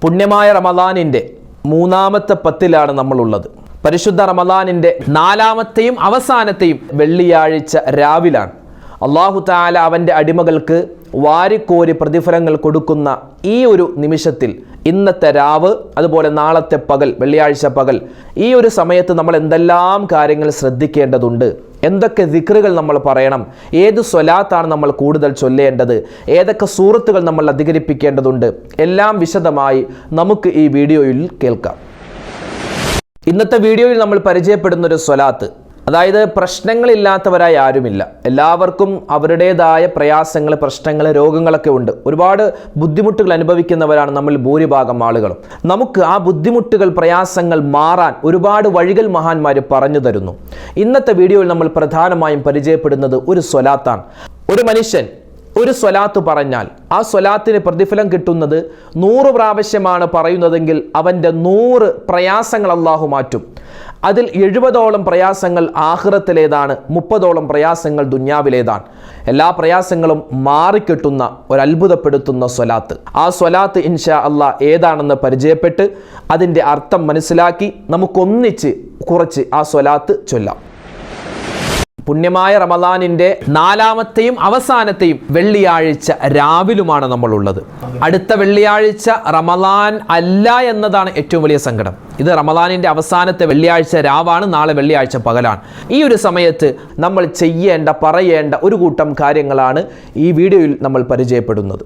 പുണ്യമായ റമദാനിൻ്റെ മൂന്നാമത്തെ പത്തിലാണ് നമ്മളുള്ളത്. പരിശുദ്ധ റമദാനിൻ്റെ നാലാമത്തെയും അവസാനത്തെയും വെള്ളിയാഴ്ച രാവിലാണ് അല്ലാഹു തആല അവൻ്റെ അടിമകൾക്ക് വാരിക്കോരി പ്രതിഫലങ്ങൾ കൊടുക്കുന്ന ഈ ഒരു നിമിഷത്തിൽ, ഇന്നത്തെ രാവ് അതുപോലെ നാളത്തെ പകൽ, വെള്ളിയാഴ്ച പകൽ, ഈ ഒരു സമയത്ത് നമ്മൾ എന്തെല്ലാം കാര്യങ്ങൾ ശ്രദ്ധിക്കേണ്ടതുണ്ട്, എന്തൊക്കെ ദിക്റുകൾ നമ്മൾ പറയണം, ഏത് സ്വലാത്താണ് നമ്മൾ കൂടുതൽ ചൊല്ലേണ്ടത്, ഏതൊക്കെ സൂറത്തുകൾ നമ്മൾ അധികരിപ്പിക്കേണ്ടതുണ്ട്, എല്ലാം വിശദമായി നമുക്ക് ഈ വീഡിയോയിൽ കേൾക്കാം. ഇന്നത്തെ വീഡിയോയിൽ നമ്മൾ പരിചയപ്പെടുന്നൊരു സ്വലാത്ത്, അതായത് പ്രശ്നങ്ങളില്ലാത്തവരായി ആരുമില്ല. എല്ലാവർക്കും അവരുടേതായ പ്രയാസങ്ങൾ, പ്രശ്നങ്ങൾ, രോഗങ്ങളൊക്കെ ഉണ്ട്. ഒരുപാട് ബുദ്ധിമുട്ടുകൾ അനുഭവിക്കുന്നവരാണ് നമ്മൾ ഭൂരിഭാഗം ആളുകളും. നമുക്ക് ആ ബുദ്ധിമുട്ടുകൾ, പ്രയാസങ്ങൾ മാറാൻ ഒരുപാട് വഴികൾ മഹാന്മാർ പറഞ്ഞു തരുന്നു. ഇന്നത്തെ വീഡിയോയിൽ നമ്മൾ പ്രധാനമായും പരിചയപ്പെടുന്നത് ഒരു സ്വലാത്താണ്. ഒരു മനുഷ്യൻ ഒരു സ്വലാത്ത് പറഞ്ഞാൽ ആ സ്വലാത്തിന് പ്രതിഫലം കിട്ടുന്നത് 100 പ്രാവശ്യമാണ് പറയുന്നതെങ്കിൽ അവൻ്റെ 100 പ്രയാസങ്ങൾ അല്ലാഹു മാറ്റും. അതിൽ 70ഓളം പ്രയാസങ്ങൾ ആഖിറത്തിലേതാണ്, 30ഓളം പ്രയാസങ്ങൾ ദുന്യാവിലേതാണ്. എല്ലാ പ്രയാസങ്ങളും മാറിക്കിട്ടുന്ന ഒരു അത്ഭുതപ്പെടുത്തുന്ന സ്വലാത്ത്. ആ സ്വലാത്ത് ഇൻഷാ അല്ലാഹ് ഏതാണെന്ന് പരിചയപ്പെട്ട് അതിൻ്റെ അർത്ഥം മനസ്സിലാക്കി നമുക്കൊന്നിച്ച് കുറച്ച് ആ സ്വലാത്ത് ചൊല്ലാം. പുണ്യമായ റമദാനിൻ്റെ നാലാമത്തെയും അവസാനത്തെയും വെള്ളിയാഴ്ച രാവിലുമാണ് നമ്മളുള്ളത്. അടുത്ത വെള്ളിയാഴ്ച റമദാൻ അല്ല എന്നതാണ് ഏറ്റവും വലിയ സങ്കടം. ഇത് റമദാനിൻ്റെ അവസാനത്തെ വെള്ളിയാഴ്ച രാവാണ്, നാളെ വെള്ളിയാഴ്ച പകലാണ്. ഈ ഒരു സമയത്ത് നമ്മൾ ചെയ്യേണ്ട, പറയേണ്ട ഒരു കൂട്ടം കാര്യങ്ങളാണ് ഈ വീഡിയോയിൽ നമ്മൾ പരിചയപ്പെടുന്നത്.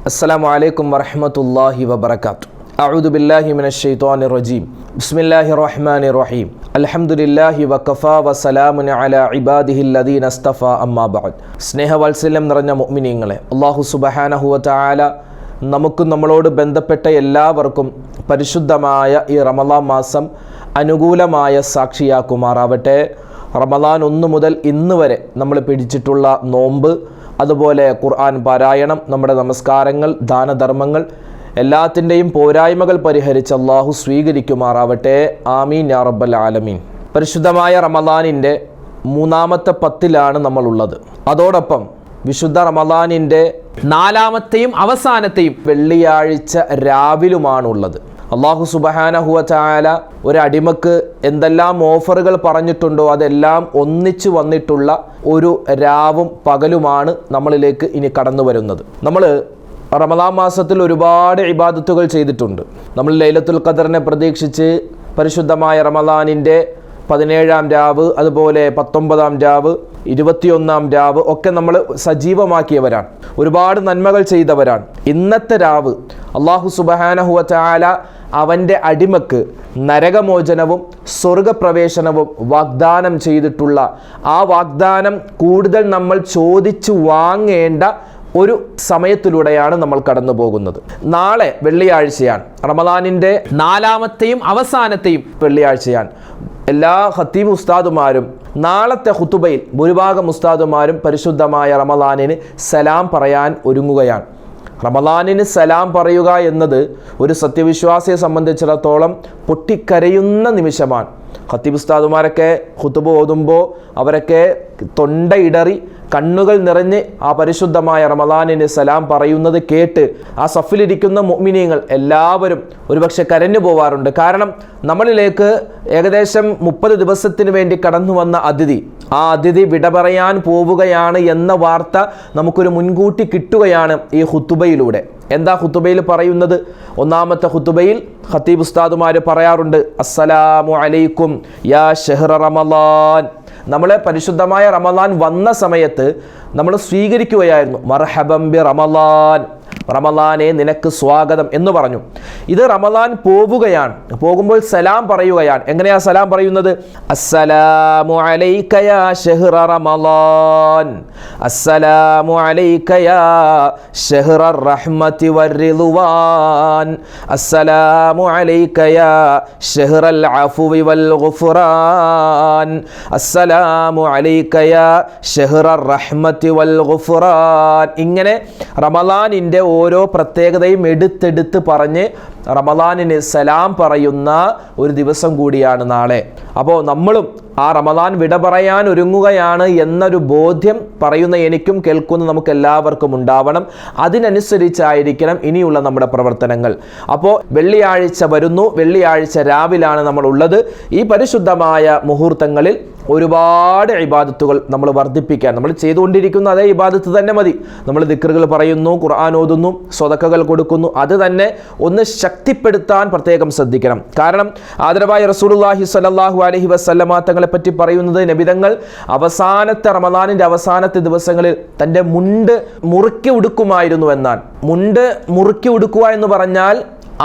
അസ്സലാമു അലൈക്കും വറഹ്മത്തുള്ളാഹി വബറകാതുഹു. അഊദു ബില്ലാഹി മിനശ് ശൈത്വാനിർ റജീം. ബിസ്മില്ലാഹിർ റഹ്മാനിർ റഹീം. അൽഹംദുലില്ലാഹി വഖഫാ വസലാമുൻ അലാ ഇബാദിഹിൽ ലദീന ഇസ്തഫാ അമ്മാ ബഅദ്. സ്നേഹവാത്സല്യം നിറഞ്ഞ മുഅ്മിനീങ്ങളെ, അല്ലാഹു സുബ്ഹാനഹു വ തആല നമുക്കും നമ്മളോട് ബന്ധപ്പെട്ട എല്ലാവർക്കും പരിശുദ്ധമായ ഈ റമദാൻ മാസം അനുകൂലമായ സാക്ഷിയാക്കുമാറാവട്ടെ. റമദാൻ 1 മുതൽ ഇന്ന് വരെ നമ്മൾ പിടിച്ചിട്ടുള്ള നോമ്പ്, അതുപോലെ ഖുർആൻ പാരായണം, നമ്മുടെ നമസ്കാരങ്ങൾ, ദാനധർമ്മങ്ങൾ എല്ലാത്തിൻ്റെയും പോരായ്മകൾ പരിഹരിച്ച് അല്ലാഹു സ്വീകരിക്കുമാറാവട്ടെ. ആമീൻ യാ റബ്ബൽ ആലമീൻ. പരിശുദ്ധമായ റമദാനിൻ്റെ മൂന്നാമത്തെ പത്തിലാണ് നമ്മളുള്ളത്. അതോടൊപ്പം വിശുദ്ധ റമദാനിൻ്റെ നാലാമത്തെയും അവസാനത്തെയും വെള്ളിയാഴ്ച രാവിലുമാണുള്ളത്. അല്ലാഹു സുബ്ഹാനഹു വ തആല ഒരു അടിമക്ക് എന്തെല്ലാം ഓഫറുകൾ പറഞ്ഞിട്ടുണ്ടോ അതെല്ലാം ഒന്നിച്ചു വന്നിട്ടുള്ള ഒരു രാവും പകലുമാണ് നമ്മളിലേക്ക് ഇനി കടന്നു വരുന്നത്. നമ്മൾ റമദാൻ മാസത്തിൽ ഒരുപാട് ഇബാദത്തുകൾ ചെയ്തിട്ടുണ്ട്. നമ്മൾ ലൈലത്തുൽ ഖദറിനെ പ്രതീക്ഷിച്ച് പരിശുദ്ധമായ റമദാനിൻ്റെ 17-ാം രാവ്, അതുപോലെ 19-ാം രാവ്, 21-ാം രാവ് ഒക്കെ നമ്മൾ സജീവമാക്കിയവരാണ്. ഒരുപാട് നന്മകൾ ചെയ്തവരാണ്. ഇന്നത്തെ രാവ് അല്ലാഹു സുബ്ഹാനഹു വ തആല അവൻ്റെ അടിമക്ക് നരകമോചനവും സ്വർഗപ്രവേശനവും വാഗ്ദാനം ചെയ്തിട്ടുള്ള ആ വാഗ്ദാനം കൂടുതൽ നമ്മൾ ചോദിച്ചു വാങ്ങേണ്ട ഒരു സമയത്തിലൂടെയാണ് നമ്മൾ കടന്നു പോകുന്നത്. നാളെ വെള്ളിയാഴ്ചയാണ്, റമദാനിൻ്റെ നാലാമത്തെയും അവസാനത്തെയും വെള്ളിയാഴ്ചയാണ്. എല്ലാ ഖത്തീബ് ഉസ്താദുമാരും നാളത്തെ ഖുതുബയിൽ ഭൂരിഭാഗം ഉസ്താദുമാരും പരിശുദ്ധമായ റമദാനിന് സലാം പറയാൻ ഒരുങ്ങുകയാണ്. റമദാനിന് സലാം പറയുക എന്നത് ഒരു സത്യവിശ്വാസിയെ സംബന്ധിച്ചിടത്തോളം പൊട്ടിക്കരയുന്ന നിമിഷമാണ്. ഖത്തീബ് ഉസ്താദുമാരൊക്കെ ഖുതുബ ഓതുമ്പോൾ അവരൊക്കെ തൊണ്ടയിടറി കണ്ണുകൾ നിറഞ്ഞ് ആ പരിശുദ്ധമായ റമദാനിന് സലാം പറയുന്നത് കേട്ട് ആ സഫിലിരിക്കുന്ന മുഅ്മിനീങ്ങൾ എല്ലാവരും ഒരുപക്ഷെ കരഞ്ഞു പോവാറുണ്ട്. കാരണം നമ്മളിലേക്ക് ഏകദേശം 30 ദിവസത്തിന് വേണ്ടി കടന്നു വന്ന അതിഥി, ആ അതിഥി വിട പറയാൻ പോവുകയാണ് എന്ന വാർത്ത നമുക്കൊരു മുൻകൂട്ടി കിട്ടുകയാണ് ഈ ഖുതുബയിലൂടെ. എന്താ ഖുതുബയിൽ പറയുന്നത്? ഒന്നാമത്തെ ഖുതുബയിൽ ഖത്തീബ് ഉസ്താദുമാർ പറയാറുണ്ട്, അസ്സലാമു അലൈക്കും യാ ഷഹ്റ റമദാൻ. നമ്മളെ പരിശുദ്ധമായ റമദാൻ വന്ന സമയത്ത് നമ്മൾ സ്വീകരിക്കുകയായിരുന്നു. മർഹബം ബി റമദാൻ, റമദാനെ നിനക്ക് സ്വാഗതം എന്ന് പറഞ്ഞു. ഇത് റമദാൻ പോവുകയാണ്, പോകുമ്പോൾ സലാം പറയുകയാണ്. എങ്ങനെയാ സലാം പറയുന്നത്? അസ്സലാമു അലൈക യാ ഷഹ്റ റമദാൻ, അസ്സലാമു അലൈക യാ ഷഹ്റ റഹ്മതി വർ-റിദ്വാൻ, അസ്സലാമു അലൈക യാ ഷഹ്റൽ അഫ്വി വൽ ഗുഫ്റാൻ, അസ്സലാമു അലൈക യാ ഷഹ്റ റഹ്മതി വൽ ഗുഫ്റാൻ. ഇങ്ങനെ റമദാനിൻ്റെ ഓരോ പ്രത്യേകതയും എടുത്തെടുത്ത് പറഞ്ഞ് റമദാനിന് സലാം പറയുന്ന ഒരു ദിവസം കൂടിയാണ് നാളെ. അപ്പോൾ നമ്മളും ആ റമദാൻ വിട പറയാൻ ഒരുങ്ങുകയാണ് എന്നൊരു ബോധ്യം പറയുന്ന എനിക്കും കേൾക്കുന്ന നമുക്ക് എല്ലാവർക്കും ഉണ്ടാവണം. അതിനനുസരിച്ചായിരിക്കണം ഇനിയുള്ള നമ്മുടെ പ്രവർത്തനങ്ങൾ. അപ്പോൾ വെള്ളിയാഴ്ച വരുന്നു, വെള്ളിയാഴ്ച രാവിലാണ് നമ്മൾ ഉള്ളത്. ഈ പരിശുദ്ധമായ മുഹൂർത്തങ്ങളിൽ ഒരുപാട് ഇബാദത്തുകൾ നമ്മൾ വർദ്ധിപ്പിക്കാൻ, നമ്മൾ ചെയ്തുകൊണ്ടിരിക്കുന്ന അതേ ഇബാദത്ത് തന്നെ മതി. നമ്മൾ ദിക്റുകൾ പറയുന്നു, ഖുർആൻ ഓതുന്നു, സ്വതക്കകൾ കൊടുക്കുന്നു, അത് തന്നെ ഒന്ന് ശക്തിപ്പെടുത്താൻ പ്രത്യേകം ശ്രദ്ധിക്കണം. കാരണം ആദരവായ റസൂലുള്ളാഹി സ്വല്ലല്ലാഹു അലൈഹി വസല്ലമ തങ്ങളെ പറ്റി പറയുന്നത്, നബിതങ്ങൾ അവസാനത്തെ റമദാനിൻ്റെ അവസാനത്തെ ദിവസങ്ങളിൽ തൻ്റെ മുണ്ട് മുറുക്കി ഉടുക്കുമായിരുന്നു എന്നാണ്. മുണ്ട് മുറുക്കി ഉടുക്കുക എന്ന് പറഞ്ഞാൽ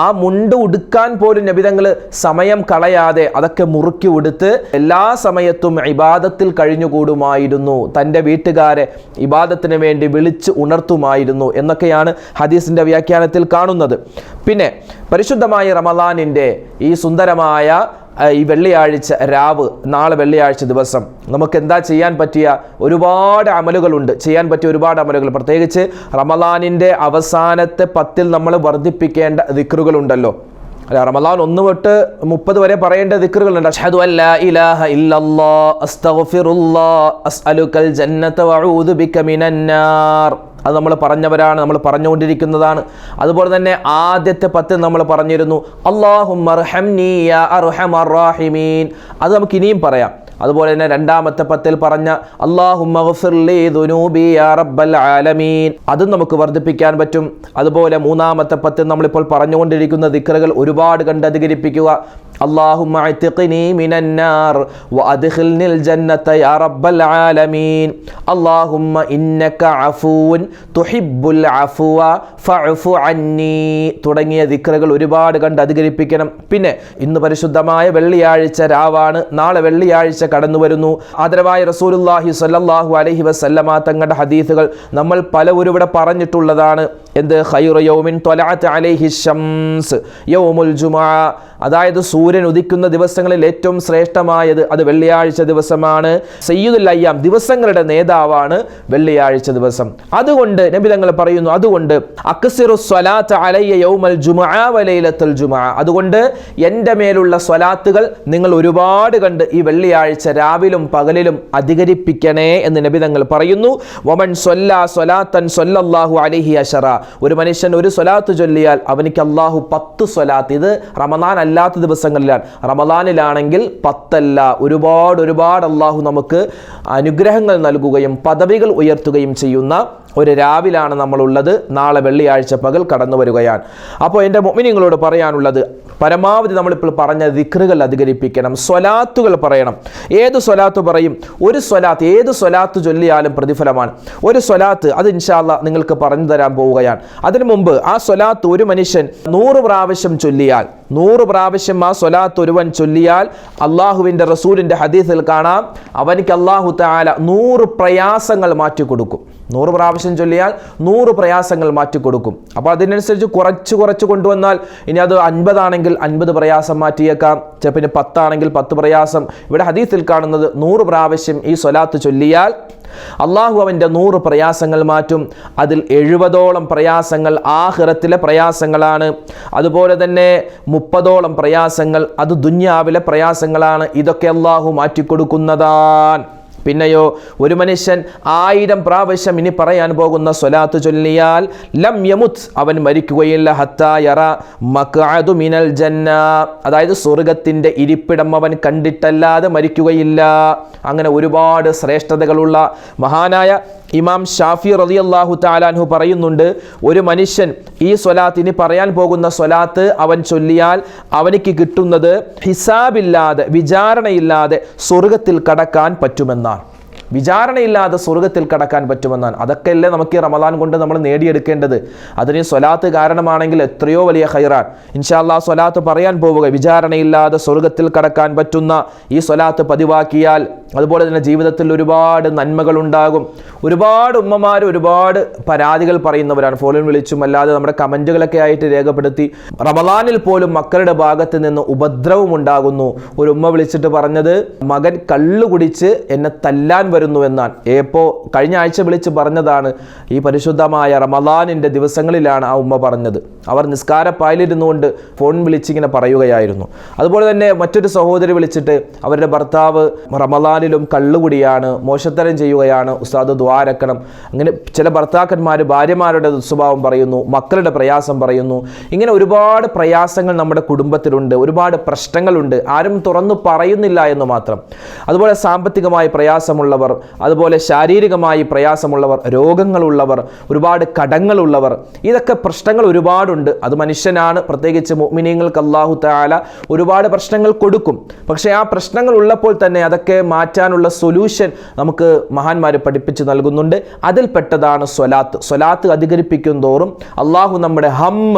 ആ മുണ്ട് ഉടുക്കാൻ പോലും നബിതങ്ങൾ സമയം കളയാതെ അതൊക്കെ മുറുക്കി ഉടുത്ത് എല്ലാ സമയത്തും ഇബാദത്തിൽ കഴിഞ്ഞുകൂടുമായിരുന്നു. തൻ്റെ വീട്ടുകാരെ ഇബാദത്തിന് വേണ്ടി വിളിച്ച് ഉണർത്തുമായിരുന്നു എന്നൊക്കെയാണ് ഹദീസിൻ്റെ വ്യാഖ്യാനത്തിൽ കാണുന്നത്. പിന്നെ പരിശുദ്ധമായ റമദാനിൻ്റെ ഈ സുന്ദരമായ ഈ വെള്ളിയാഴ്ച രാവ്, നാളെ വെള്ളിയാഴ്ച ദിവസം നമുക്ക് എന്താ ചെയ്യാൻ പറ്റിയ ഒരുപാട് അമലുകളുണ്ട്, ചെയ്യാൻ പറ്റിയ ഒരുപാട് അമലുകൾ. പ്രത്യേകിച്ച് റമദാനിൻ്റെ അവസാനത്തെ 10 നമ്മൾ വർദ്ധിപ്പിക്കേണ്ട ദിക്റുകളുണ്ടല്ലോ. അല്ല, റമദാൻ 1 തൊട്ട് 30 വരെ പറയേണ്ട ദിക്റുകളുണ്ട്. അഷ്ഹദു അല്ലാ ഇലാഹ ഇല്ലല്ലാഹ് അസ്തഗ്ഫിറുല്ലാഹ് അസ്അലുക്കൽ ജന്നത വഅഊദു ബിക മിനന്നാർ. അത് നമ്മൾ പറഞ്ഞവരാണ്, നമ്മൾ പറഞ്ഞുകൊണ്ടിരിക്കുന്നതാണ്. അതുപോലെ തന്നെ ആദ്യത്തെ 10 നമ്മൾ പറഞ്ഞിരുന്നു അല്ലാഹുമ്മ അർഹംനി യാ അർഹമർ റഹീമീൻ. അത് നമുക്ക് ഇനിയും പറയാം. അതുപോലെ തന്നെ രണ്ടാമത്തെ 10 പറഞ്ഞ അല്ലാഹുമ്മ ഗ്ഫിർലി ദുനൂബി യാ റബ്ബൽ ആലമീൻ, അതും നമുക്ക് വർദ്ധിപ്പിക്കാൻ പറ്റും. അതുപോലെ മൂന്നാമത്തെ 10 നമ്മളിപ്പോൾ പറഞ്ഞുകൊണ്ടിരിക്കുന്ന ദിക്റുകൾ ഒരുപാട് കണ്ട് അധികരിപ്പിക്കുക. അല്ലാഹുമ്മ അഅ്തിഖ്നി മിനന്നാർ വഅദ്ഖിൽനിൽ ജന്നത യാ റബ്ബൽ ആലമീൻ. അല്ലാഹുമ്മ ഇന്നക അഫൂൻ തുഹിബ്ബുൽ അഫ്വ ഫഅഫു അന്നി തുടങ്ങിയ ദിക്റുകൾ ഒരുപാട് കണ്ട് അധികരിപ്പിക്കണം. പിന്നെ ഇന്ന് പരിശുദ്ധമായ വെള്ളിയാഴ്ച രാവാണ്. നാളെ വെള്ളിയാഴ്ച കടന്നു വരുന്നു. ആദരവായ റസൂലുള്ളാഹി സ്വല്ലല്ലാഹു അലൈഹി വസല്ലമ തങ്ങളുടെ ഹദീസുകൾ നമ്മൾ പലവരും ഇവിടെ പറഞ്ഞിട്ടുള്ളതാണ്. എന്ത്? ഖൈറു യൗമിൻ ത്വലഅത് അലൈഹി ശംസ് യൗമുൽ ജുമുഅ. അതായത് സൂര്യൻ ഉദിക്കുന്ന ദിവസങ്ങളിൽ ഏറ്റവും ശ്രേഷ്ഠമായത് അത് വെള്ളിയാഴ്ച ദിവസമാണ്. സയ്യിദുൽ അയ്യാം, ദിവസങ്ങളുടെ നേതാവാണ് വെള്ളിയാഴ്ച ദിവസം. അതുകൊണ്ട് നബി തങ്ങൾ പറയുന്നു, അതുകൊണ്ട് അക്സിറു സ്വലാത്ത് അലയ്യ യൗമൽ ജുമുഅ വലൈലത്തുൽ ജുമുഅ. അതുകൊണ്ട് എൻ്റെ മേലുള്ള സ്വലാത്തുകൾ നിങ്ങൾ ഒരുപാട് കണ്ട് ഈ വെള്ളിയാഴ്ച രാവിലും പകലിലും അധികരിപ്പിക്കണേ എന്ന് നബി തങ്ങൾ പറയുന്നു. വമൻ സ്വല്ലാ സ്വലാത്തൻ സ്വല്ലല്ലാഹു അലൈഹി അശറ. ഒരു മനുഷ്യൻ ഒരു സ്വലാത്ത് ചൊല്ലിയാൽ അവനിക്ക് അല്ലാഹു 10 സ്വലാത്ത്. ഇത് റമദാൻ അല്ലാത്ത ദിവസങ്ങളിലാണ്. റമദാനിലാണെങ്കിൽ 10 അല്ല, ഒരുപാട് അല്ലാഹു നമുക്ക് അനുഗ്രഹങ്ങൾ നൽകുകയും പദവികൾ ഉയർത്തുകയും ചെയ്യുന്ന ഒരു രാവിലാണ് നമ്മളുള്ളത്. നാളെ വെള്ളിയാഴ്ച പകൽ കടന്നു വരികയാണ്. അപ്പോൾ എൻ്റെ മുഅ്മിനീങ്ങളോട് പറയാനുള്ളത്, പരമാവധി നമ്മളിപ്പോൾ പറഞ്ഞ ദിക്റുകൾ അധികരിപ്പിക്കണം, സ്വലാത്തുകൾ പറയണം. ഏത് സ്വലാത്ത് പറയും? ഒരു സ്വലാത്ത്, ഏത് സ്വലാത്ത് ചൊല്ലിയാലും പ്രതിഫലമാണ്. ഒരു സ്വലാത്ത് അത് ഇൻഷാ അല്ലാഹ് നിങ്ങൾക്ക് പറഞ്ഞു തരാൻ പോവുകയാണ്. അതിനു മുമ്പ് ആ സ്വലാത്ത് ഒരു മനുഷ്യൻ 100 പ്രാവശ്യം ചൊല്ലിയാൽ, 100 പ്രാവശ്യം ആ സ്വലാത്ത് ഒരുവൻ ചൊല്ലിയാൽ അള്ളാഹുവിൻ്റെ റസൂലിൻ്റെ ഹദീസിൽ കാണാം, അവനിക്ക് അല്ലാഹു തആല 100 പ്രയാസങ്ങൾ മാറ്റിക്കൊടുക്കും. 100 പ്രാവശ്യം ചൊല്ലിയാൽ 100 പ്രയാസങ്ങൾ മാറ്റിക്കൊടുക്കും. അപ്പോൾ അതിനനുസരിച്ച് കുറച്ച് കൊണ്ടുവന്നാൽ, ഇനി അത് 50 ആണെങ്കിൽ 50 പ്രയാസം മാറ്റിയേക്കാം, ചിലപ്പോൾ 10 ആണെങ്കിൽ 10 പ്രയാസം. ഇവിടെ ഹദീസിൽ കാണുന്നത് 100 പ്രാവശ്യം ഈ സ്വലാത്ത് ചൊല്ലിയാൽ അള്ളാഹു അവൻ്റെ 100 പ്രയാസങ്ങൾ മാറ്റും. അതിൽ 70ഓളം പ്രയാസങ്ങൾ ആഖിറത്തിലെ പ്രയാസങ്ങളാണ്. അതുപോലെ തന്നെ 30ഓളം പ്രയാസങ്ങൾ അത് ദുനിയാവിലെ പ്രയാസങ്ങളാണ്. ഇതൊക്കെ അള്ളാഹു മാറ്റിക്കൊടുക്കുന്നതാണ്. പിന്നെയോ ഒരു മനുഷ്യൻ 1000 പ്രാവശ്യം ഇനി പറയാൻ പോകുന്ന സ്വലാത്ത് ചൊല്ലിയാൽ ലം യമുത്, അവൻ മരിക്കുകയില്ല, ഹത്താ യറ മഖഅദു മിനൽ ജന്ന, അതായത് സ്വർഗത്തിൻ്റെ ഇരിപ്പിടം അവൻ കണ്ടിട്ടല്ലാതെ മരിക്കുകയില്ല. അങ്ങനെ ഒരുപാട് ശ്രേഷ്ഠതകളുള്ള മഹാനായ ഇമാം ഷാഫി റളിയല്ലാഹു തആല അൻഹു പറയുന്നുണ്ട്, ഒരു മനുഷ്യൻ ഈ സ്വലാത്ത്, ഇനി പറയാൻ പോകുന്ന സ്വലാത്ത് അവൻ ചൊല്ലിയാൽ അവനിക്ക് കിട്ടുന്നത് ഹിസാബില്ലാതെ, വിചാരണയില്ലാതെ സ്വർഗത്തിൽ കടക്കാൻ പറ്റുമെന്നാണ്. വിചാരണയില്ലാതെ സ്വർഗത്തിൽ കടക്കാൻ പറ്റുമെന്നാണ്. അതൊക്കെയല്ലേ നമുക്ക് ഈ റമദാൻ കൊണ്ട് നമ്മൾ നേടിയെടുക്കേണ്ടത്. അതിന് സ്വലാത്ത് കാരണമാണെങ്കിൽ എത്രയോ വലിയ ഖൈറാൻ. ഇൻഷാ അല്ലാഹ് സ്വലാത്ത് പറയാൻ പോവുക, വിചാരണയില്ലാതെ സ്വർഗത്തിൽ കടക്കാൻ പറ്റുന്ന ഈ സ്വലാത്ത് പതിവാക്കിയാൽ അതുപോലെ തന്നെ ജീവിതത്തിൽ ഒരുപാട് നന്മകൾ ഉണ്ടാകും. ഒരുപാട് ഉമ്മമാർ ഒരുപാട് പരാതികൾ പറയുന്നവരാണ്, ഫോണിൽ വിളിച്ചും അല്ലാതെ നമ്മുടെ കമൻറ്റുകളൊക്കെ ആയിട്ട് രേഖപ്പെടുത്തി. റമദാനിൽ പോലും മക്കളുടെ ഭാഗത്ത് നിന്ന് ഉപദ്രവം ഉണ്ടാകുന്നു. ഒരു ഉമ്മ വിളിച്ചിട്ട് പറഞ്ഞത്, മകൻ കള്ളു കുടിച്ച് എന്നെ തല്ലാൻ വരുന്നുവെന്നാണ്. ഇപ്പോൾ കഴിഞ്ഞ ആഴ്ച വിളിച്ച് പറഞ്ഞതാണ്, ഈ പരിശുദ്ധമായ റമദാനിൻ്റെ ദിവസങ്ങളിലാണ് ആ ഉമ്മ പറഞ്ഞത്. അവർ നിസ്കാരപ്പായിലിരുന്നുകൊണ്ട് ഫോൺ വിളിച്ചിങ്ങനെ പറയുകയായിരുന്നു. അതുപോലെ തന്നെ മറ്റൊരു സഹോദരി വിളിച്ചിട്ട് അവരുടെ ഭർത്താവ് റമദാനിലും കള്ളുകുടിയാണ്, മോശത്തരം ചെയ്യുകയാണ്, ഉസ്താദ് ദ്വാരക്കണം. അങ്ങനെ ചില ഭർത്താക്കന്മാർ ഭാര്യമാരുടെ ദുസ്വഭാവം പറയുന്നു, മക്കളുടെ പ്രയാസം പറയുന്നു. ഇങ്ങനെ ഒരുപാട് പ്രയാസങ്ങൾ നമ്മുടെ കുടുംബത്തിലുണ്ട്, ഒരുപാട് പ്രശ്നങ്ങളുണ്ട്, ആരും തുറന്നു പറയുന്നില്ല എന്ന് മാത്രം. അതുപോലെ സാമ്പത്തികമായി പ്രയാസമുള്ളവർ, അതുപോലെ ശാരീരികമായി പ്രയാസമുള്ളവർ, രോഗങ്ങളുള്ളവർ, ഒരുപാട് കടങ്ങളുള്ളവർ, ഇതൊക്കെ പ്രശ്നങ്ങൾ ഒരുപാടുണ്ട്. അത് മനുഷ്യനാണ്, പ്രത്യേകിച്ച് മുഅ്മിനീങ്ങൾക്ക് അല്ലാഹു തആല ഒരുപാട് പ്രശ്നങ്ങൾ കൊടുക്കും. പക്ഷേ ആ പ്രശ്നങ്ങൾ ഉള്ളപ്പോൾ തന്നെ അതൊക്കെ മാറ്റാനുള്ള സൊല്യൂഷൻ നമുക്ക് മഹാന്മാർ പഠിപ്പിച്ച് നൽകുന്നുണ്ട്. അതിൽപ്പെട്ടതാണ് സ്വലാത്ത്. സ്വലാത്ത് അധികരിപ്പിക്കും തോറും അള്ളാഹു നമ്മുടെ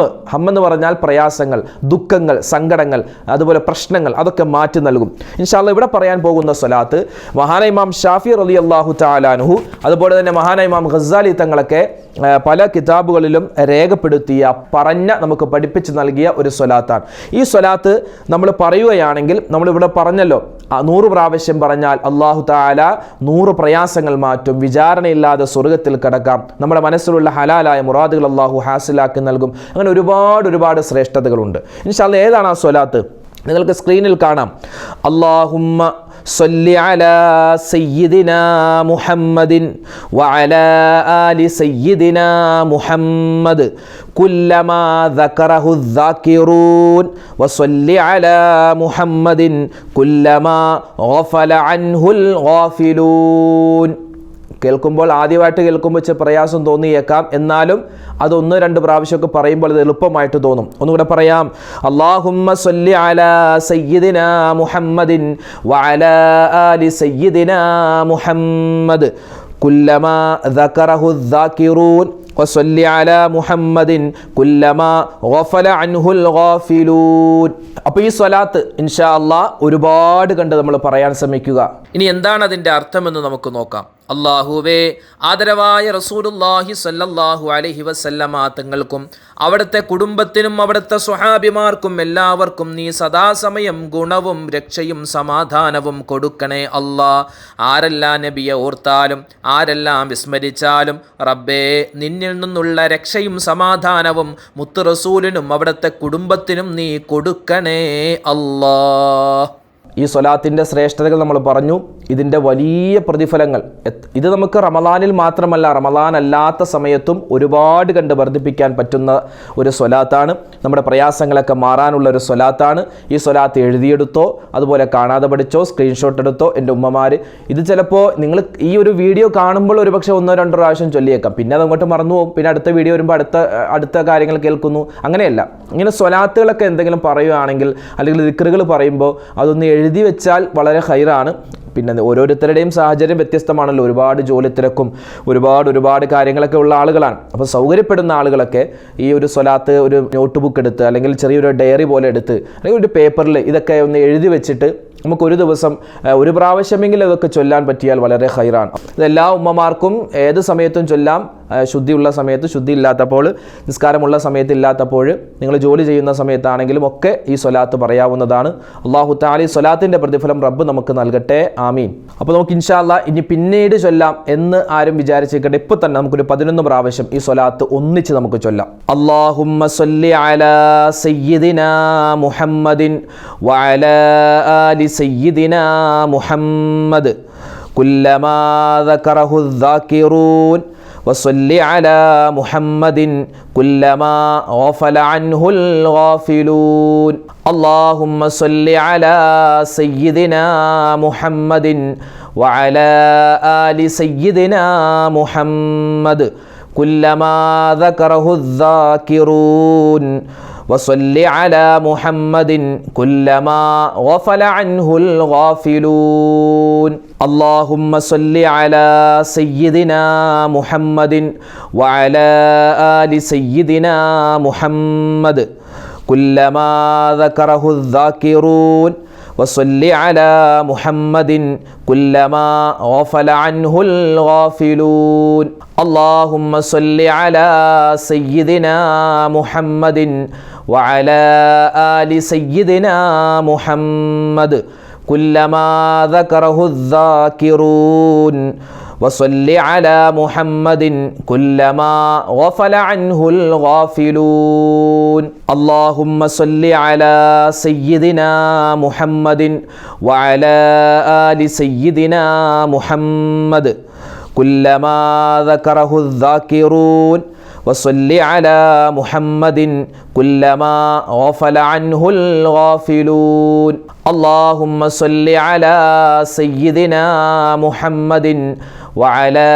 എന്ന് പറഞ്ഞാൽ പ്രയാസങ്ങൾ, ദുഃഖങ്ങൾ, സങ്കടങ്ങൾ, അതുപോലെ പ്രശ്നങ്ങൾ, അതൊക്കെ മാറ്റി നൽകും ഇൻഷാ അല്ലാഹ്. ഇവിടെ പറയാൻ പോകുന്ന സ്വലാത്ത് മഹാനായ ഇമാം ഷാഫി റളിയല്ലാഹു തആല അൻഹു, അതുപോലെ തന്നെ മഹാനായ ഇമാം ഗസാലി തങ്ങളൊക്കെ പല കിതാബുകളിലും രേഖപ്പെടുത്തിയ, പറഞ്ഞ, നമുക്ക് പഠിപ്പിച്ച് നൽകിയ ഒരു സ്വലാത്താണ്. ഈ സ്വലാത്ത് നമ്മൾ പറയുകയാണെങ്കിൽ, നമ്മളിവിടെ പറഞ്ഞല്ലോ 100 പ്രാവശ്യം പറഞ്ഞാൽ അല്ലാഹു തആല 100 പ്രയാസങ്ങൾ മാറ്റും, വിചാരണയില്ലാതെ സ്വർഗ്ഗത്തിൽ കടക്കാം, നമ്മുടെ മനസ്സിലുള്ള ഹലാലായ മുറാദുകൾ അല്ലാഹു ഹാസിലാക്കി നൽകും. അങ്ങനെ ഒരുപാട് ശ്രേഷ്ഠതകളുണ്ട് ഇൻഷാ അല്ലാഹ്. ഏതാണ് ആ സ്വലാത്ത്? നിങ്ങൾക്ക് സ്ക്രീനിൽ കാണാം. അല്ലാഹുമ്മ സല്ലി അലാ സയ്യിദിനാ മുഹമ്മദിൻ വഅലാ ആലി സയ്യിദിനാ മുഹമ്മദ് കുല്ലമാ ദകറഹു ദാകിറൂൻ വസല്ലി അലാ മുഹമ്മദിൻ കുല്ലമാ ഗഫല അൻഹുൽ ഗാഫിലൂൻ. കേൾക്കുമ്പോൾ, ആദ്യമായിട്ട് കേൾക്കുമ്പോൾ വെച്ച് പ്രയാസം തോന്നിയേക്കാം, എന്നാലും അത് 1-2 പ്രാവശ്യമൊക്കെ പറയുമ്പോൾ അത് എളുപ്പമായിട്ട് തോന്നും. ഒന്നുകൂടെ പറയാം. അല്ലാഹുമ്മ സല്ലി അലാ സയ്യിദിനാ മുഹമ്മദിൻ വഅലാ ആലി സയ്യിദിനാ മുഹമ്മദ് കുല്ലമാ ദകറഹു ദാകിറൂൻ വസല്ലി അലാ മുഹമ്മദിൻ കുല്ലമാ ഗഫല അൻഹുൽ ഗാഫിലൂൻ. അപ്പോൾ ഈ സ്വലാത്ത് ഇൻഷാ അല്ലാഹ് ഒരുപാട് കണ്ട് നമ്മൾ പറയാൻ ശ്രമിക്കുക. ഇനി എന്താണ് അതിൻ്റെ അർത്ഥമെന്ന് നമുക്ക് നോക്കാം. അല്ലാഹുവേ, ആദരവായ റസൂലുള്ളാഹി സ്വല്ലല്ലാഹു അലൈഹി വസല്ലമ തങ്ങൾക്കും അവിടുത്തെ കുടുംബത്തിനും അവിടുത്തെ സ്വഹാബിമാർക്കും എല്ലാവർക്കും നീ സദാസമയം ഗുണവും രക്ഷയും സമാധാനവും കൊടുക്കണേ അല്ലാ. ആരെല്ലാം നബിയെ ഓർത്താലും ആരെല്ലാം വിസ്മരിച്ചാലും റബ്ബേ, നിന്നിൽ നിന്നുള്ള രക്ഷയും സമാധാനവും മുത്ത് റസൂലിനും അവിടുത്തെ കുടുംബത്തിനും നീ കൊടുക്കണേ അല്ലാ. ഈ സ്വലാത്തിൻ്റെ ശ്രേഷ്ഠതകൾ നമ്മൾ പറഞ്ഞു. ഇതിൻ്റെ വലിയ പ്രതിഫലങ്ങൾ ഇത് നമുക്ക് റമദാനിൽ മാത്രമല്ല, റമദാൻ അല്ലാത്ത സമയത്തും ഒരുപാട് കണ്ട് വർദ്ധിപ്പിക്കാൻ പറ്റുന്ന ഒരു സ്വലാത്താണ്. നമ്മുടെ പ്രയാസങ്ങളൊക്കെ മാറാനുള്ള ഒരു സ്വലാത്താണ്. ഈ സ്വലാത്ത് എഴുതിയെടുത്തോ, അതുപോലെ കാണാതെ പഠിച്ചോ, സ്ക്രീൻഷോട്ട് എടുത്തോ. എൻ്റെ ഉമ്മമാർ ഇത് ചിലപ്പോൾ നിങ്ങൾ ഈ ഒരു വീഡിയോ കാണുമ്പോൾ ഒരുപക്ഷെ 1-2 പ്രാവശ്യം ചൊല്ലിയേക്കാം, പിന്നെ അതങ്ങോട്ട് മറന്നു പോകും. പിന്നെ അടുത്ത വീഡിയോ വരുമ്പോൾ അടുത്ത കാര്യങ്ങൾ കേൾക്കുന്നു. അങ്ങനെയല്ല. ഇങ്ങനെ സ്വലാത്തുകളൊക്കെ എന്തെങ്കിലും പറയുകയാണെങ്കിൽ, അല്ലെങ്കിൽ ദിക്റുകൾ പറയുമ്പോൾ അതൊന്ന് എഴുതി വെച്ചാൽ വളരെ ഖൈറാണ്. പിന്നെ ഓരോരുത്തരുടെയും സാഹചര്യം വ്യത്യസ്തമാണല്ലോ. ഒരുപാട് ജോലി തിരക്കും ഒരുപാട് കാര്യങ്ങളൊക്കെ ഉള്ള ആളുകളാണ്. അപ്പോൾ സൗകര്യപ്പെടുന്ന ആളുകളൊക്കെ ഈ ഒരു സ്വലാത്ത് ഒരു നോട്ട് ബുക്ക് എടുത്ത്, അല്ലെങ്കിൽ ചെറിയൊരു ഡയറി പോലെ എടുത്ത്, അല്ലെങ്കിൽ ഒരു പേപ്പറിൽ ഇതൊക്കെ ഒന്ന് എഴുതി വെച്ചിട്ട് നമുക്കൊരു ദിവസം 1 പ്രാവശ്യമെങ്കിലും ഇതൊക്കെ ചൊല്ലാൻ പറ്റിയാൽ വളരെ ഖൈറാണ്. ഇതെല്ലാ ഉമ്മമാർക്കും ഏത് സമയത്തും ചൊല്ലാം. ശുദ്ധിയുള്ള സമയത്ത്, ശുദ്ധി ഇല്ലാത്തപ്പോൾ, നിസ്കാരമുള്ള സമയത്ത് ഇല്ലാത്തപ്പോൾ, നിങ്ങൾ ജോലി ചെയ്യുന്ന സമയത്താണെങ്കിലും ഒക്കെ ഈ സ്വലാത്ത് പറയാവുന്നതാണ്. അല്ലാഹു തആല ഈ സ്വലാത്തിൻ്റെ പ്രതിഫലം റബ്ബ് നമുക്ക് നൽകട്ടെ. ആമീൻ. അപ്പോൾ നമുക്ക് ഇൻഷാ അല്ലാഹ് ഇനി പിന്നീട് ചൊല്ലാം എന്ന് ആരും വിചാരിച്ചേക്കട്ടെ. ഇപ്പോൾ തന്നെ നമുക്കൊരു 11 പ്രാവശ്യം ഈ സ്വലാത്ത് ഒന്നിച്ച് നമുക്ക് ചൊല്ലാം. അല്ലാഹുമ്മ സല്ലി അലാ സയ്യിദിനാ മുഹമ്മദിൻ വഅലാ ആലി സയ്യിദിനാ മുഹമ്മദ് കുല്ലമാ ദകറഹു ദാകിറൂൻ വസല്ലി അലാ മുഹമ്മദിൻ കുല്ലമാ ഗഫല അൻഹുൽ ഗാഫിലൂൻ. അല്ലാഹുമ്മ സല്ലി അലാ സയ്യിദിനാ മുഹമ്മദിൻ വഅലാ ആലി സയ്യിദിനാ മുഹമ്മദ് കുല്ലമാ ദകറഹു ദാകിറൂൻ വസല്ലി അലാ മുഹമ്മദിൻ കുല്ലമാ ഗഫല അൻഹുൽ ഗാഫിലൂൻ. അല്ലാഹുമ്മ സല്ലി അലാ സയ്യിദിനാ മുഹമ്മദിൻ വഅലാ ആലി സയ്യിദിനാ മുഹമ്മദ് കുല്ലമാ ദകറഹു ദാകിറൂൻ വസല്ലി അലാ മുഹമ്മദിൻ കുല്ലമാ ഗഫല അൻഹുൽ ഗാഫിലൂൻ. അല്ലാഹുമ്മ സല്ലി അലാ സയ്യിദിനാ മുഹമ്മദിൻ വഅലാ ആലി സയ്യിദിനാ മുഹമ്മദ് كلما ذكره الذاكرون وصل على محمد كلما غفل عنه الغافلون اللهم صل على سيدنا محمد وعلى آل سيدنا محمد كلما ذكره الذاكرون وصل على محمد كلما غفل عنه الغافلون اللهم صل على سيدنا محمد وعلى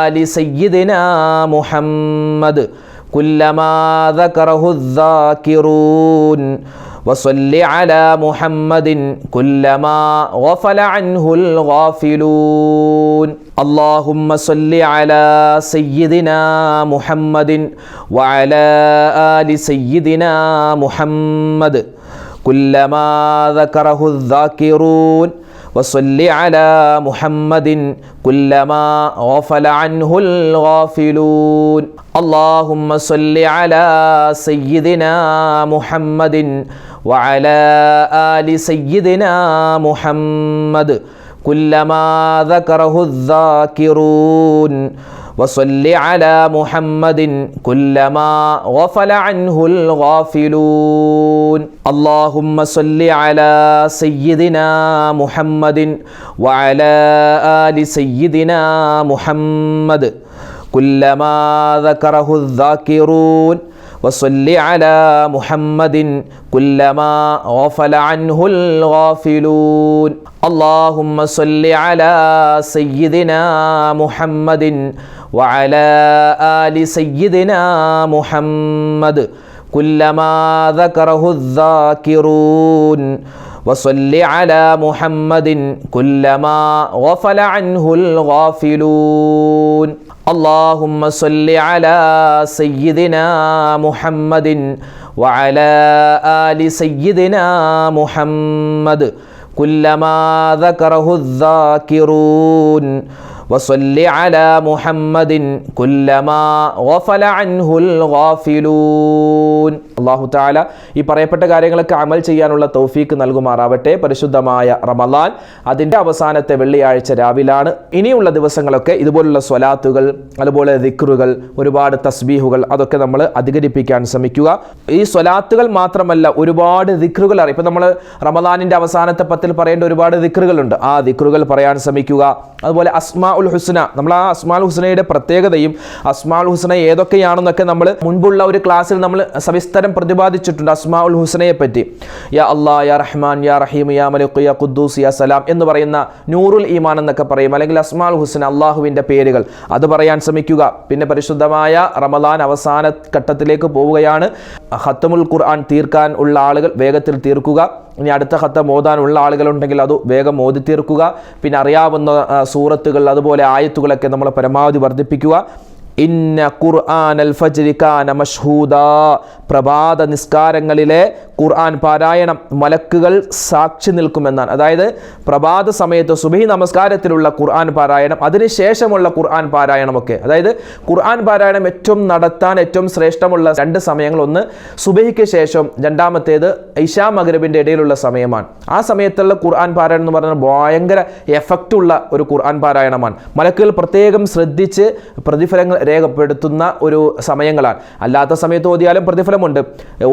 آل سيدنا محمد كلما ذكره الذاكرون وصل على محمد كلما غفل عنه الغافلون اللهم صل على سيدنا محمد وعلى آل سيدنا محمد كلما ذكره الذاكرون وصل على محمد كلما غفل عنه الغافلون اللهم صل على سيدنا محمد وعلى آل سيدنا محمد كلما ذكره الذاكرون وصل على محمد كلما غفل عنه الغافلون اللهم صل على سيدنا محمد وعلى آل سيدنا محمد كلما ذكره الذاكرون وصل على محمد كلما غفل عنه الغافلون اللهم صل على سيدنا محمد وعلى آل سيدنا محمد كلما ذكره الذاكرون وصل على محمد كلما غفل عنه الغافلون اللهم صل على سيدنا محمد وعلى آل سيدنا محمد كلما ذكره الذاكرون وصل على محمد كلما غفل عنه الغافلون അല്ലാഹു തആല ഈ പറയപ്പെട്ട കാര്യങ്ങളൊക്കെ അമൽ ചെയ്യാനുള്ള തൗഫീക്ക് നൽകുമാറാവട്ടെ. പരിശുദ്ധമായ റമളാൻ അതിൻ്റെ അവസാനത്തെ വെള്ളിയാഴ്ച രാവിലാണ്. ഇനിയുള്ള ദിവസങ്ങളൊക്കെ ഇതുപോലുള്ള സ്വലാത്തുകൾ, അതുപോലെ ദിക്റുകൾ, ഒരുപാട് തസ്ബീഹുകൾ അതൊക്കെ നമ്മൾ അധികരിപ്പിക്കാൻ ശ്രമിക്കുക. ഈ സ്വലാത്തുകൾ മാത്രമല്ല, ഒരുപാട് ദിക്റുകൾ അറിയാം. ഇപ്പം നമ്മൾ റമളാനിൻ്റെ അവസാനത്തെ പത്തിൽ പറയേണ്ട ഒരുപാട് ദിക്റുകളുണ്ട്. ആ ദിക്റുകൾ പറയാൻ ശ്രമിക്കുക. അതുപോലെ അസ്മാഉൽ ഹുസ്ന, നമ്മൾ ആ അസ്മാഉൽ ഹുസ്നയുടെ പ്രത്യേകതയും അസ്മാഉൽ ഹുസ്ന ഏതൊക്കെയാണെന്നൊക്കെ നമ്മൾ മുൻപുള്ള ഒരു ക്ലാസ്സിൽ നമ്മൾ സവിസ്തരം പ്രതിപാദിച്ചിട്ടുണ്ട്. അസ്മാഉൽ ഹുസ്നയെ പറ്റി യാ അല്ലാഹ്, യാ റഹ്മാൻ, യാ റഹീം, യാ മലിക്, യാ ഖുദ്ദൂസ്, യാ സലാം എന്ന് പറയുന്ന നൂറുൽ ഈമാൻ എന്നൊക്കെ പറയും, അല്ലെങ്കിൽ അസ്മാഉൽ ഹുസ്ന, അള്ളാഹുവിൻ്റെ പേരുകൾ, അത് പറയാൻ ശ്രമിക്കുക. പിന്നെ പരിശുദ്ധമായ റമളാൻ അവസാന ഘട്ടത്തിലേക്ക് പോവുകയാണ്. ഖത്മുൽ ഖുർആൻ തീർക്കാൻ ഉള്ള ആളുകൾ വേഗത്തിൽ തീർക്കുക. ഇനി അടുത്ത ഖത്തം ഓതാനുള്ള ആളുകളുണ്ടെങ്കിൽ അത് വേഗം ഓതി തീർക്കുക. പിന്നെ അറിയാവുന്ന സൂറത്തുകൾ, അതുപോലെ ആയത്തുകളൊക്കെ നമ്മൾ പരമാവധി വർദ്ധിപ്പിക്കുക. ഇന്ന ഖുർആനൽ ഫജ്രി കാന മഷ്ഹൂദാ, പ്രഭാത നിസ്കാരങ്ങളിലെ ഖുർആൻ പാരായണം മലക്കുകൾ സാക്ഷി നിൽക്കുമെന്നാണ്. അതായത് പ്രഭാത സമയത്ത് സുബഹി നമസ്കാരത്തിലുള്ള ഖുർആൻ പാരായണം, അതിനുശേഷമുള്ള ഖുർആൻ പാരായണമൊക്കെ, അതായത് ഖുർആൻ പാരായണം ഏറ്റവും നടത്താൻ ഏറ്റവും ശ്രേഷ്ഠമുള്ള രണ്ട് സമയങ്ങൾ, ഒന്ന് സുബഹിക്ക് ശേഷം, രണ്ടാമത്തേത് ഇശാ മഗ്രിബിൻ്റെ ഇടയിലുള്ള സമയമാണ്. ആ സമയത്തുള്ള ഖുർആൻ പാരായണം എന്ന് പറഞ്ഞാൽ ഭയങ്കര എഫക്റ്റുള്ള ഒരു ഖുർആൻ പാരായണമാണ്. മലക്കുകൾ പ്രത്യേകം ശ്രദ്ധിച്ച് പ്രതിഫലങ്ങൾ രേഖപ്പെടുത്തുന്ന ഒരു സമയങ്ങളാണ്. അല്ലാത്ത സമയത്ത് ഓതിയാലും പ്രതിഫലമുണ്ട്.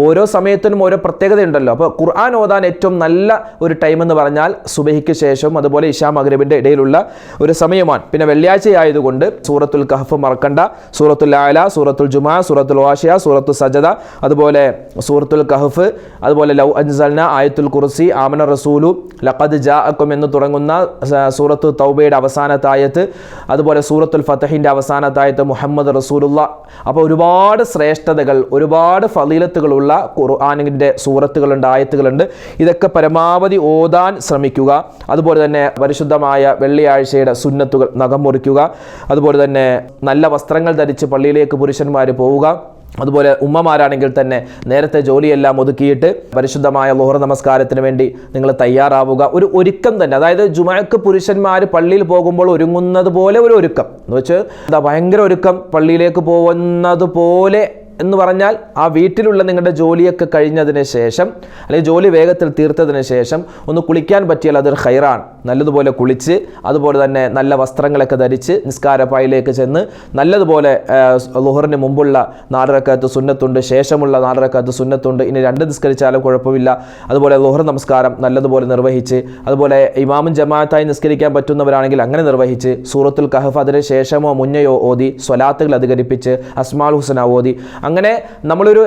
ഓരോ സമയത്തിനും ഓരോ പ്രത്യേകതയുണ്ടല്ലോ. അപ്പോൾ ഖുർആൻ ഓതാൻ ഏറ്റവും നല്ല ഒരു ടൈം എന്ന് പറഞ്ഞാൽ സുബഹിക്ക് ശേഷം, അതുപോലെ ഇശാ മഗ്രിബിൻ്റെ ഇടയിലുള്ള ഒരു സമയമാണ്. പിന്നെ വെള്ളിയാഴ്ച ആയതുകൊണ്ട് സൂറത്തുൽ കഹ്ഫ് മറക്കണ്ട, സൂറത്തുൽ ആല, സൂറത്തുൽ ജുമാ, സൂറത്തുൽ വാഷിയ, സൂറത്തുൽ സജദ, അതുപോലെ സൂറത്തുൽ കഹ്ഫ്, അതുപോലെ ലൗ അൻസൽന, ആയത്തുൽ കുർസി, ആമന റസൂലു, ലഖദ് ജാഅക്കും എന്ന് തുടങ്ങുന്ന സൂറത്തു തൗബയുടെ അവസാനത്തെ ആയത്ത്, അതുപോലെ സൂറത്തുൽ ഫതഹിൻ്റെ അവസാനത്തെ ആയത്ത് മുഹമ്മദ് റസൂലുള്ള. അപ്പോൾ ഒരുപാട് ശ്രേഷ്ഠതകൾ, ഒരുപാട് ഫളീലത്തുകളുള്ള ഖുർആനിൻ്റെ സൂറത്തുകളുണ്ട്, ആയത്തുകളുണ്ട്. ഇതൊക്കെ പരമാവധി ഓതാൻ ശ്രമിക്കുക. അതുപോലെ തന്നെ പരിശുദ്ധമായ വെള്ളിയാഴ്ചയുടെ സുന്നത്തുകൾ, നഖം മുറിക്കുക, അതുപോലെ തന്നെ നല്ല വസ്ത്രങ്ങൾ ധരിച്ച് പള്ളിയിലേക്ക് പുരുഷന്മാർ പോവുക. അതുപോലെ ഉമ്മമാരാണെങ്കിൽ തന്നെ നേരത്തെ ജോലിയെല്ലാം ഒതുക്കിയിട്ട് പരിശുദ്ധമായ ളുഹർ നമസ്കാരത്തിന് വേണ്ടി നിങ്ങൾ തയ്യാറാവുക. ഒരു ഒരുക്കം തന്നെ, അതായത് ജുമഅക്ക് പുരുഷന്മാർ പള്ളിയിൽ പോകുമ്പോൾ ഒരുങ്ങുന്നത് പോലെ ഒരു ഒരുക്കം എന്ന് വെച്ചാൽ ഭയങ്കര ഒരുക്കം, പള്ളിയിലേക്ക് പോകുന്നത് പോലെ എന്ന് പറഞ്ഞാൽ ആ വീട്ടിലുള്ള നിങ്ങളുടെ ജോലിയൊക്കെ കഴിഞ്ഞതിന് ശേഷം അല്ലെങ്കിൽ ജോലി വേഗത്തിൽ തീർത്തതിന് ശേഷം ഒന്ന് കുളിക്കാൻ പറ്റിയാൽ അതൊരു ഖൈറാണ്. നല്ലതുപോലെ കുളിച്ച് അതുപോലെ തന്നെ നല്ല വസ്ത്രങ്ങളൊക്കെ ധരിച്ച് നിസ്കാരപ്പായിലേക്ക് ചെന്ന് നല്ലതുപോലെ ളുഹറിന് മുമ്പുള്ള 4 റക്അത്ത് സുന്നത്തുണ്ട്, ശേഷമുള്ള 4 റക്അത്ത് സുന്നത്തുണ്ട്. ഇനി 2 നിസ്കരിച്ചാലും കുഴപ്പമില്ല. അതുപോലെ ളുഹർ നമസ്കാരം നല്ലതുപോലെ നിർവഹിച്ച്, അതുപോലെ ഇമാമും ജമാഅത്തായി നിസ്കരിക്കാൻ പറ്റുന്നവരാണെങ്കിൽ അങ്ങനെ നിർവഹിച്ച്, സൂറത്തുൽ കഹഫ് അതിന് ശേഷമോ മുന്നയോ ഓതി, സ്വലാത്തുകൾ അധികരിപ്പിച്ച്, അസ്മാൽ ഹുസ്ന ഓതി, അങ്ങനെ നമ്മളൊരു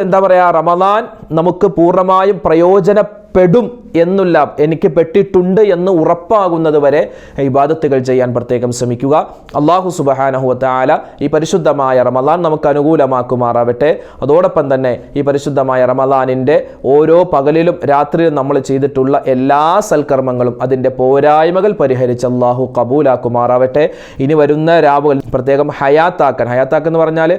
റമദാൻ നമുക്ക് പൂർണ്ണമായും പ്രയോജനപ്പെടും എന്നുള്ള, എനിക്ക് പെട്ടിട്ടുണ്ട് എന്ന് ഉറപ്പാകുന്നത് വരെ ഇബാദത്തുകൾ ചെയ്യാൻ പ്രത്യേകം ശ്രമിക്കുക. അല്ലാഹു സുബ്ഹാനഹു വ തആല ഈ പരിശുദ്ധമായ റമദാൻ നമുക്ക് അനുകൂലമാക്കുമാറാവട്ടെ. അതോടൊപ്പം തന്നെ ഈ പരിശുദ്ധമായ റമദാനിൻ്റെ ഓരോ പകലിലും രാത്രിയിലും നമ്മൾ ചെയ്തിട്ടുള്ള എല്ലാ സൽക്കർമ്മങ്ങളും അതിൻ്റെ പോരായ്മകൾ പരിഹരിച്ച് അല്ലാഹു കബൂലാക്കുമാറാവട്ടെ. ഇനി വരുന്ന രാവുകൾ പ്രത്യേകം ഹയാത്താക്കെന്ന് പറഞ്ഞാൽ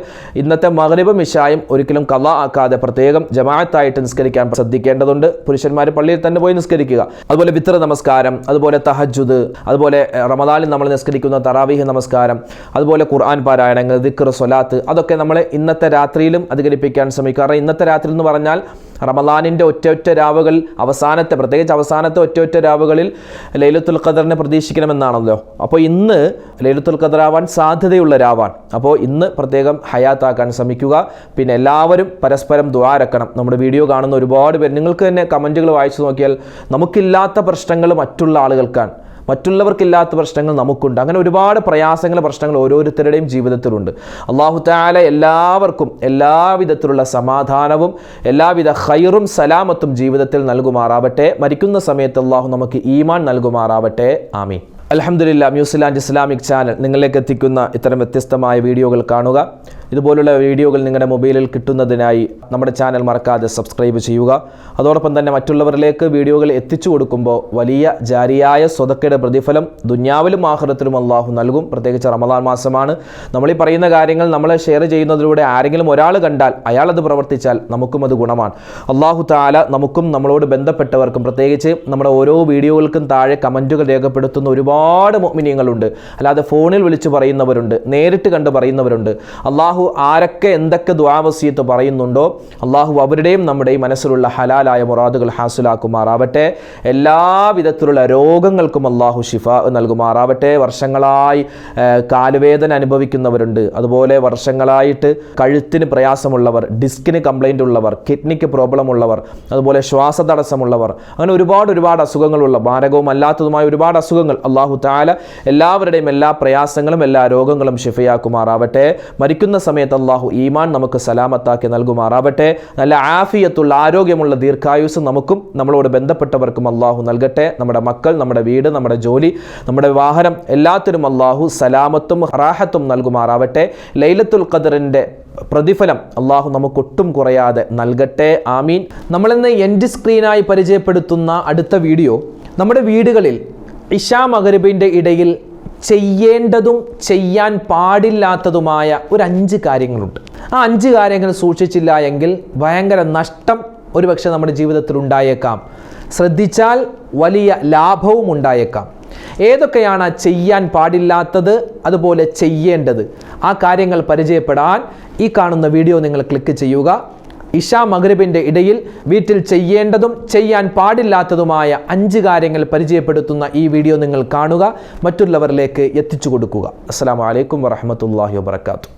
ഇന്നത്തെ മഗ്രിബും ഇശായും ഒരിക്കലും ഖളാ ആക്കാതെ പ്രത്യേകം ജമാഅത്തായിട്ട് നിസ്കരിക്കാൻ ശ്രദ്ധിക്കേണ്ടതുണ്ട്. പുരുഷന്മാർ പള്ളിയിൽ തന്നെ പോയി നിസ്കരിക്കുക. അതുപോലെ വിത്ർ നമസ്കാരം, അതുപോലെ തഹജ്ജുദ്, അതുപോലെ റമദാനിൽ നമ്മൾ നിസ്കരിക്കുന്ന തറാവീഹ് നമസ്കാരം, അതുപോലെ ഖുർആൻ പാരായണങ്ങൾ, ദിക്ർ, സ്വലാത്ത്, അതൊക്കെ നമ്മൾ ഇന്നത്തെ രാത്രിയിലും അധികരിപ്പിക്കാൻ ശ്രമിക്കുക. ഇന്നത്തെ രാത്രി എന്ന് പറഞ്ഞാൽ റമദാനിൻ്റെ ഒറ്റ രാവുകൾ പ്രത്യേകിച്ച് അവസാനത്തെ ഒറ്റ രാവുകളിൽ ലൈലത്തുൽ ഖദറിനെ പ്രതീക്ഷിക്കണമെന്നാണല്ലോ. അപ്പോൾ ഇന്ന് ലൈലത്തുൽ ഖദർ ആവാൻ സാധ്യതയുള്ള രാവാണ്. അപ്പോൾ ഇന്ന് പ്രത്യേകം ഹയാത്താക്കാൻ ശ്രമിക്കുക. പിന്നെ എല്ലാവരും പരസ്പരം ദുആ രക്കണം. നമ്മുടെ വീഡിയോ കാണുന്ന ഒരുപാട് പേര്, നിങ്ങൾക്ക് തന്നെ കമൻറ്റുകൾ വായിച്ചു നോക്കിയാൽ നമുക്കില്ലാത്ത പ്രശ്നങ്ങൾ മറ്റുള്ള ആളുകൾക്കാണ്, മറ്റുള്ളവർക്കില്ലാത്ത പ്രശ്നങ്ങൾ നമുക്കുണ്ട്. അങ്ങനെ ഒരുപാട് പ്രശ്നങ്ങൾ ഓരോരുത്തരുടെയും ജീവിതത്തിലുണ്ട്. അല്ലാഹു തആല എല്ലാവർക്കും എല്ലാവിധത്തിലുള്ള സമാധാനവും എല്ലാവിധ ഖൈറും സലാമത്തും ജീവിതത്തിൽ നൽകുമാറാവട്ടെ. മരിക്കുന്ന സമയത്ത് അല്ലാഹു നമുക്ക് ഈമാൻ നൽകുമാറാവട്ടെ. ആമീൻ. അൽഹംദുലില്ലാഹ്, ന്യൂസിലാൻഡ് ഇസ്ലാമിക് ചാനൽ നിങ്ങളിലേക്ക് എത്തിക്കുന്ന ഇത്തരം വ്യത്യസ്തമായ വീഡിയോകൾ കാണുക. ഇതുപോലുള്ള വീഡിയോകൾ നിങ്ങളുടെ മൊബൈലിൽ കിട്ടുന്നതിനായി നമ്മുടെ ചാനൽ മറക്കാതെ സബ്സ്ക്രൈബ് ചെയ്യുക. അതോടൊപ്പം തന്നെ മറ്റുള്ളവരിലേക്ക് വീഡിയോകൾ എത്തിച്ചു കൊടുക്കുമ്പോൾ വലിയ ജാരിയായ സ്വതക്കയുടെ പ്രതിഫലം ദുനിയാവിലും ആഖിറത്തിലും അല്ലാഹു നൽകും. പ്രത്യേകിച്ച് റമദാൻ മാസമാണ്. നമ്മളീ പറയുന്ന കാര്യങ്ങൾ നമ്മൾ ഷെയർ ചെയ്യുന്നതിലൂടെ ആരെങ്കിലും ഒരാൾ കണ്ടാൽ അയാളത് പ്രവർത്തിച്ചാൽ നമുക്കും അത് ഗുണമാണ്. അല്ലാഹു തആല നമുക്കും നമ്മളോട് ബന്ധപ്പെട്ടവർക്കും, പ്രത്യേകിച്ച് നമ്മുടെ ഓരോ വീഡിയോകൾക്കും താഴെ കമൻറ്റുകൾ രേഖപ്പെടുത്തുന്ന ഒരുപാട് മുഅ്മിനീങ്ങളുണ്ട്. അല്ലാതെ ഫോണിൽ വിളിച്ച് പറയുന്നവരുണ്ട്, നേരിട്ട് കണ്ട് പറയുന്നവരുണ്ട്. അല്ലാഹു ആരൊക്കെ എന്തൊക്കെ ദുആ വസിയത്ത് പറയുന്നുണ്ടോ അല്ലാഹു അവരുടെയും നമ്മുടെയും മനസ്സിലുള്ള ഹലാലായ മുറാദുകൾ ഹാസിലാക്കുമാറാവട്ടെ. എല്ലാവിധത്തിലുള്ള രോഗങ്ങൾക്കും അല്ലാഹു ശിഫാ നൽകുമാറാവട്ടെ. വർഷങ്ങളായി കാലുവേദന അനുഭവിക്കുന്നവരുണ്ട്, അതുപോലെ വർഷങ്ങളായിട്ട് കഴുത്തിന് പ്രയാസമുള്ളവർ, ഡിസ്കിന് കംപ്ലൈൻ്റ് ഉള്ളവർ, കിഡ്നിക്ക് പ്രോബ്ലം ഉള്ളവർ, അതുപോലെ ശ്വാസതടസ്സമുള്ളവർ, അങ്ങനെ ഒരുപാട് അസുഖങ്ങളുള്ള മാരകവും അല്ലാത്തതുമായ ഒരുപാട് അസുഖങ്ങൾ അല്ലാഹു തആല എല്ലാവരുടെയും എല്ലാ പ്രയാസങ്ങളും എല്ലാ രോഗങ്ങളും ശിഫയാക്കുമാറാവട്ടെ. മരിക്കുന്ന സമയത്ത് അല്ലാഹു ഈമാൻ നമുക്ക് സലാമത്താക്കി നൽകുമാറാവട്ടെ. നല്ല ആഫിയത്തുള്ള ആരോഗ്യമുള്ള ദീർഘായുസ് നമുക്കും നമ്മളോട് ബന്ധപ്പെട്ടവർക്കും അല്ലാഹു നൽകട്ടെ. നമ്മുടെ മക്കൾ, നമ്മുടെ വീട്, നമ്മുടെ ജോലി, നമ്മുടെ വാഹനം എല്ലാത്തിനും അല്ലാഹു സലാമത്തും റാഹത്തും നൽകുമാറാവട്ടെ. ലൈലത്തുൽ ഖദറിൻ്റെ പ്രതിഫലം അല്ലാഹു നമുക്കൊട്ടും കുറയാതെ നൽകട്ടെ. ആമീൻ. നമ്മളിന്ന് എൻഡ് സ്ക്രീനായി പരിചയപ്പെടുത്തുന്ന അടുത്ത വീഡിയോ, നമ്മുടെ വീടുകളിൽ ഇശാ മഗ്രിബിൻ്റെ ഇടയിൽ ചെയ്യേണ്ടതും ചെയ്യാൻ പാടില്ലാത്തതുമായ ഒരു 5 കാര്യങ്ങളുണ്ട്. ആ 5 കാര്യങ്ങൾ സൂക്ഷിച്ചില്ല എങ്കിൽ ഭയങ്കര നഷ്ടം ഒരുപക്ഷെ നമ്മുടെ ജീവിതത്തിൽ ഉണ്ടായേക്കാം. ശ്രദ്ധിച്ചാൽ വലിയ ലാഭവും ഉണ്ടായേക്കാം. ഏതൊക്കെയാണ് ചെയ്യാൻ പാടില്ലാത്തത്, അതുപോലെ ചെയ്യേണ്ടത്, ആ കാര്യങ്ങൾ പരിചയപ്പെടാൻ ഈ കാണുന്ന വീഡിയോ നിങ്ങൾ ക്ലിക്ക് ചെയ്യുക. ഇശാ മഗ്രിബിൻ്റെ ഇടയിൽ വീട്ടിൽ ചെയ്യേണ്ടതും ചെയ്യാൻ പാടില്ലാത്തതുമായ 5 കാര്യങ്ങൾ പരിചയപ്പെടുത്തുന്ന ഈ വീഡിയോ നിങ്ങൾ കാണുക, മറ്റുള്ളവരിലേക്ക് എത്തിച്ചു കൊടുക്കുക. അസ്സലാമു അലൈക്കും വറഹ്മത്തുള്ളാഹി വബറകാതുഹു.